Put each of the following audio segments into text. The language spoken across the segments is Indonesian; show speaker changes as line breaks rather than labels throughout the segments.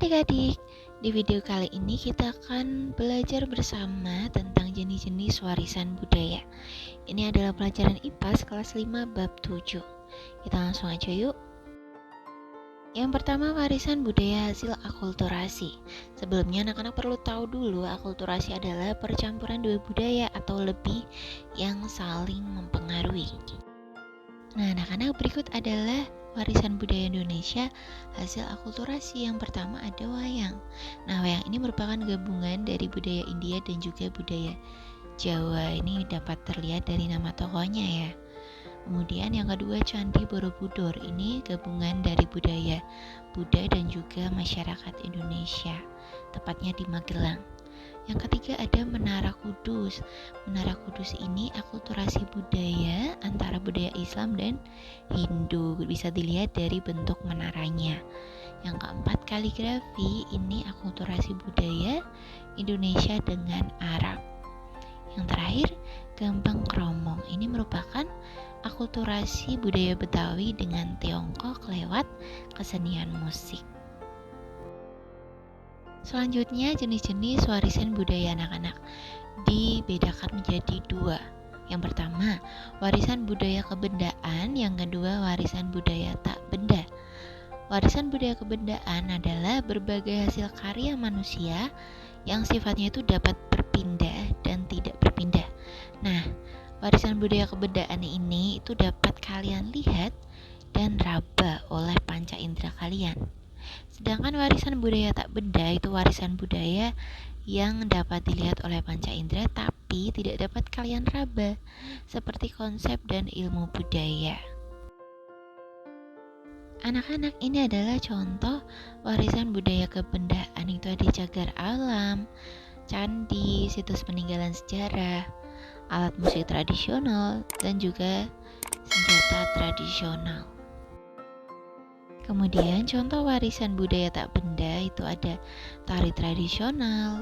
adik-adik, di video kali ini kita akan belajar bersama tentang jenis-jenis warisan budaya. Ini adalah pelajaran IPA kelas 5 bab 7. Kita langsung aja yuk. Yang pertama, warisan budaya hasil akulturasi. Sebelumnya anak-anak perlu tahu dulu, akulturasi adalah percampuran dua budaya atau lebih yang saling mempengaruhi. Nah, anak-anak, berikut adalah warisan budaya Indonesia hasil akulturasi. Yang pertama ada wayang. Nah, wayang ini merupakan gabungan dari budaya India dan juga budaya Jawa. Ini dapat terlihat dari nama tokohnya ya. Kemudian yang kedua, Candi Borobudur. Ini gabungan dari budaya Buddha dan juga masyarakat Indonesia, tepatnya di Magelang. Yang ketiga ada Menara Kudus. Menara Kudus ini akulturasi budaya antara budaya Islam dan Hindu. Bisa dilihat dari bentuk menaranya. Yang keempat, kaligrafi. Ini akulturasi budaya Indonesia dengan Arab. Yang terakhir, Gambang Kromong. Ini merupakan akulturasi budaya Betawi dengan Tiongkok lewat kesenian musik. Selanjutnya, jenis-jenis warisan budaya anak-anak dibedakan menjadi dua. Yang pertama, warisan budaya kebendaan. Yang kedua, warisan budaya tak benda. Warisan budaya kebendaan adalah berbagai hasil karya manusia yang sifatnya itu dapat berpindah dan tidak berpindah. Nah, warisan budaya kebendaan ini itu dapat kalian lihat dan raba oleh panca indera kalian. Sedangkan warisan budaya tak benda itu warisan budaya yang dapat dilihat oleh panca indera tapi tidak dapat kalian raba, seperti konsep dan ilmu budaya. Anak-anak, ini adalah contoh warisan budaya kebendaan. Itu ada cagar alam, candi, situs peninggalan sejarah, alat musik tradisional, dan juga senjata tradisional. Kemudian contoh warisan budaya tak benda itu ada tari tradisional,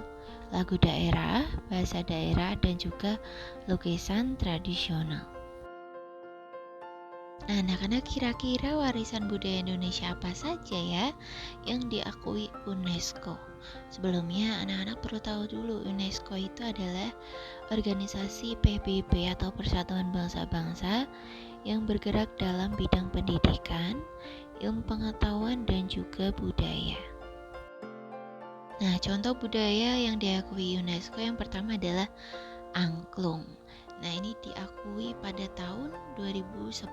lagu daerah, bahasa daerah, dan juga lukisan tradisional. Nah, anak-anak, kira-kira warisan budaya Indonesia apa saja ya yang diakui UNESCO? Sebelumnya, anak-anak perlu tahu dulu, UNESCO itu adalah organisasi PBB atau Persatuan Bangsa-Bangsa yang bergerak dalam bidang pendidikan, ilmu pengetahuan, dan juga budaya. Nah, contoh budaya yang diakui UNESCO yang pertama adalah angklung. Nah, ini diakui pada tahun 2010.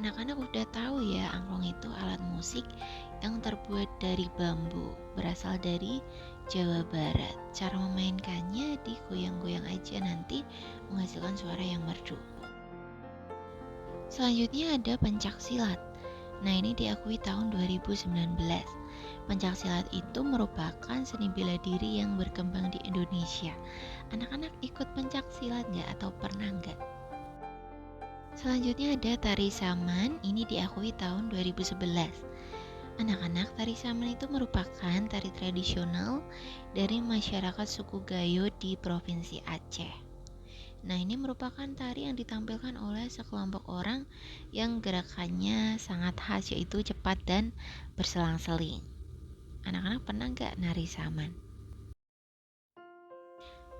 Anak-anak udah tahu ya, angklung itu alat musik yang terbuat dari bambu, berasal dari Jawa Barat. Cara memainkannya digoyang-goyang aja, nanti menghasilkan suara yang merdu. Selanjutnya ada pencaksilat. Nah, ini diakui tahun 2019. Pencaksilat itu merupakan seni bela diri yang berkembang di Indonesia. Anak-anak ikut pencaksilat nggak atau pernah nggak? Selanjutnya ada tari saman. Ini diakui tahun 2011. Anak-anak, tari saman itu merupakan tari tradisional dari masyarakat suku Gayo di Provinsi Aceh. Nah, ini merupakan tari yang ditampilkan oleh sekelompok orang yang gerakannya sangat khas, yaitu cepat dan berselang-seling. Anak-anak pernah nggak nari saman?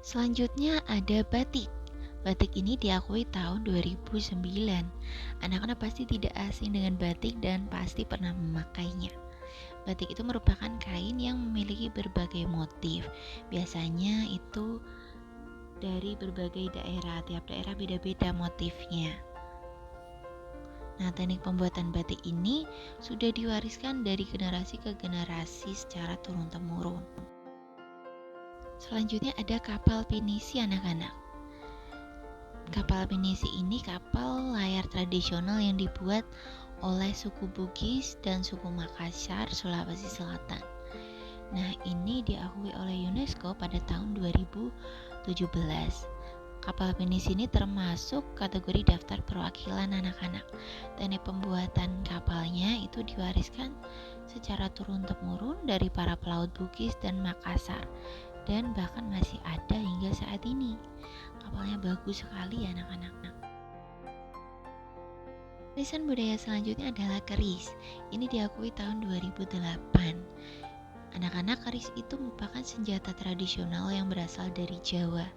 Selanjutnya ada batik. Batik ini diakui tahun 2009. Anak-anak pasti tidak asing dengan batik dan pasti pernah memakainya. Batik itu merupakan kain yang memiliki berbagai motif. Biasanya itu dari berbagai daerah, tiap daerah beda-beda motifnya. Nah, teknik pembuatan batik ini sudah diwariskan dari generasi ke generasi secara turun-temurun. Selanjutnya ada kapal pinisi anak-anak. Kapal pinisi ini kapal layar tradisional yang dibuat oleh suku Bugis dan suku Makassar, Sulawesi Selatan. Nah, ini diakui oleh UNESCO pada tahun 2017. Kapal pinisi ini termasuk kategori daftar perwakilan anak-anak. Teknik pembuatan kapalnya itu diwariskan secara turun-temurun dari para pelaut Bugis dan Makassar, dan bahkan masih ada hingga saat ini. Kapalnya bagus sekali ya anak-anak. Warisan budaya selanjutnya adalah keris. Ini diakui tahun 2008. Anak-anak, keris itu merupakan senjata tradisional yang berasal dari Jawa.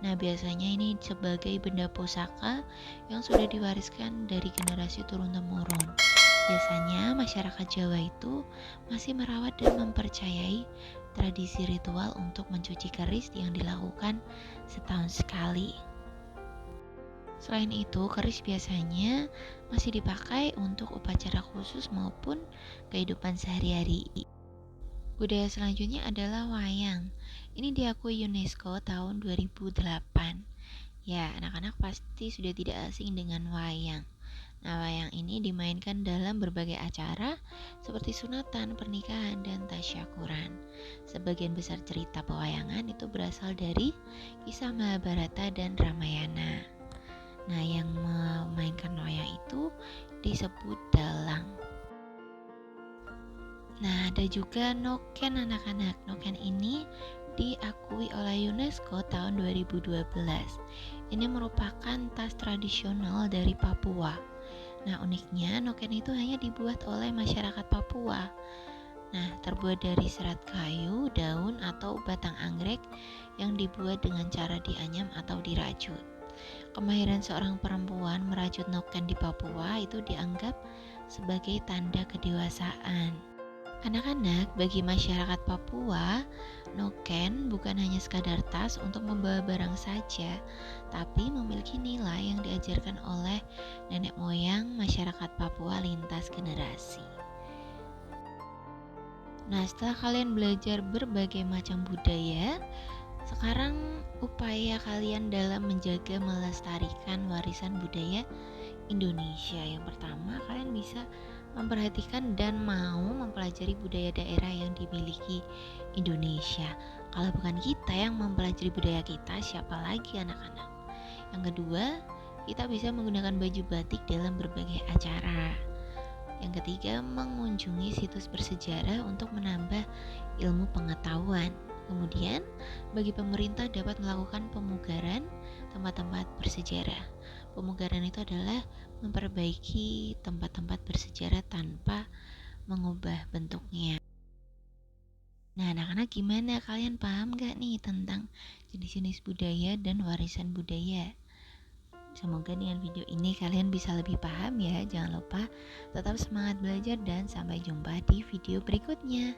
Nah, biasanya ini sebagai benda pusaka yang sudah diwariskan dari generasi turun-temurun. Biasanya masyarakat Jawa itu masih merawat dan mempercayai tradisi ritual untuk mencuci keris yang dilakukan setahun sekali. Selain itu, keris biasanya masih dipakai untuk upacara khusus maupun kehidupan sehari-hari. Budaya selanjutnya adalah wayang. Ini diakui UNESCO tahun 2008. Ya, anak-anak pasti sudah tidak asing dengan wayang. Nah, wayang ini dimainkan dalam berbagai acara seperti sunatan, pernikahan, dan tasyakuran. Sebagian besar cerita pewayangan itu berasal dari kisah Mahabharata dan Ramayana. Nah, yang memainkan wayang itu disebut dalang. Nah, ada juga noken anak-anak. Noken ini diakui oleh UNESCO tahun 2012. Ini merupakan tas tradisional dari Papua. Nah, uniknya noken itu hanya dibuat oleh masyarakat Papua. Nah, terbuat dari serat kayu, daun, atau batang anggrek yang dibuat dengan cara dianyam atau dirajut. Kemahiran seorang perempuan merajut noken di Papua itu dianggap sebagai tanda kedewasaan. Anak-anak, bagi masyarakat Papua, noken bukan hanya sekadar tas untuk membawa barang saja, tapi memiliki nilai yang diajarkan oleh nenek moyang masyarakat Papua lintas generasi. Nah, setelah kalian belajar berbagai macam budaya, sekarang upaya kalian dalam menjaga melestarikan warisan budaya Indonesia. Yang pertama, kalian bisa memperhatikan dan mau mempelajari budaya daerah yang dimiliki Indonesia. Kalau bukan kita yang mempelajari budaya kita, siapa lagi anak-anak? Yang kedua, kita bisa menggunakan baju batik dalam berbagai acara. Yang ketiga, mengunjungi situs bersejarah untuk menambah ilmu pengetahuan. Kemudian, bagi pemerintah dapat melakukan pemugaran tempat-tempat bersejarah. Pemugaran itu adalah memperbaiki tempat-tempat bersejarah tanpa mengubah bentuknya. Nah, anak-anak, gimana? Kalian paham gak nih tentang jenis-jenis budaya dan warisan budaya? Semoga dengan video ini kalian bisa lebih paham ya. Jangan lupa tetap semangat belajar dan sampai jumpa di video berikutnya.